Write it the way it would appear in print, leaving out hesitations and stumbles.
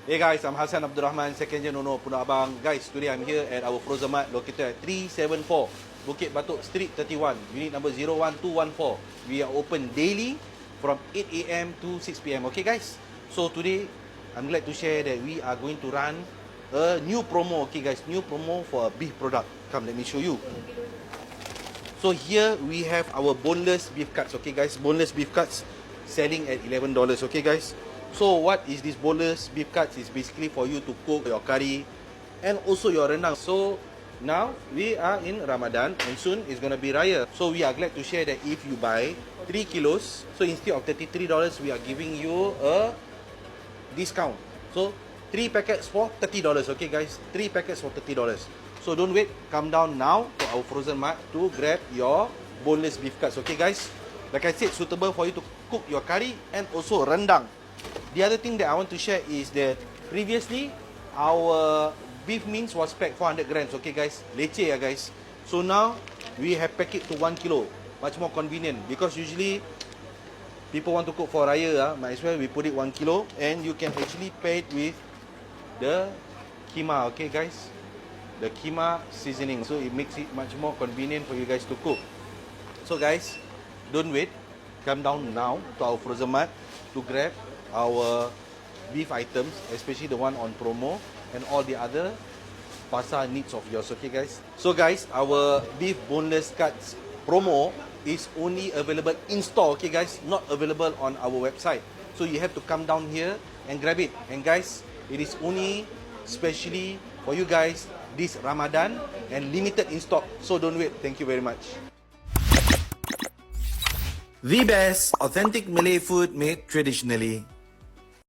Hey guys, I'm Hassan Abdul Rahman, second gen owner of Punak Abang. Guys, today I'm here at our Frozen Mart located at 374 Bukit Batok Street 31, unit number 01214. We are open daily from 8 AM to 6 PM. Okay guys? So today, I'm glad to share that we are going to run a new promo. Okay guys, new promo for a beef product. Come, let me show you. So here we have our boneless beef cuts. Okay guys, boneless beef cuts selling at $11. Okay guys? So what is this boneless beef cuts? Is basically for you to cook your curry and also your rendang. So now we are in Ramadan and soon it's gonna be Raya. So we are glad to share that if you buy 3 kilos, so instead of $33, we are giving you a discount. So 3 packets for $30. Okay guys, 3 packets for $30. So don't wait, come down now to our Frozen Mart to grab your boneless beef cuts. Okay guys, like I said, suitable for you to cook your curry and also rendang. The other thing that I want to share is that previously our beef mince was packed 400 grams. Okay guys, leceh ya guys. So now we have packed it to 1 kilo. Much more convenient because usually people want to cook for Raya, might as well we put it 1 kilo and you can actually pair it with the keema. Okay guys, the keema seasoning. So it makes it much more convenient for you guys to cook. So guys, don't wait, come down now to our Frozen Mart to grab our beef items, especially the one on promo and all the other pasar needs of yours. Okay guys, so guys, our beef boneless cuts promo is only available in store. Okay guys, not available on our website, so you have to come down here and grab it. And guys, it is only specially for you guys this Ramadan and limited in stock, so don't wait. Thank you very much. The best authentic Malay food made traditionally.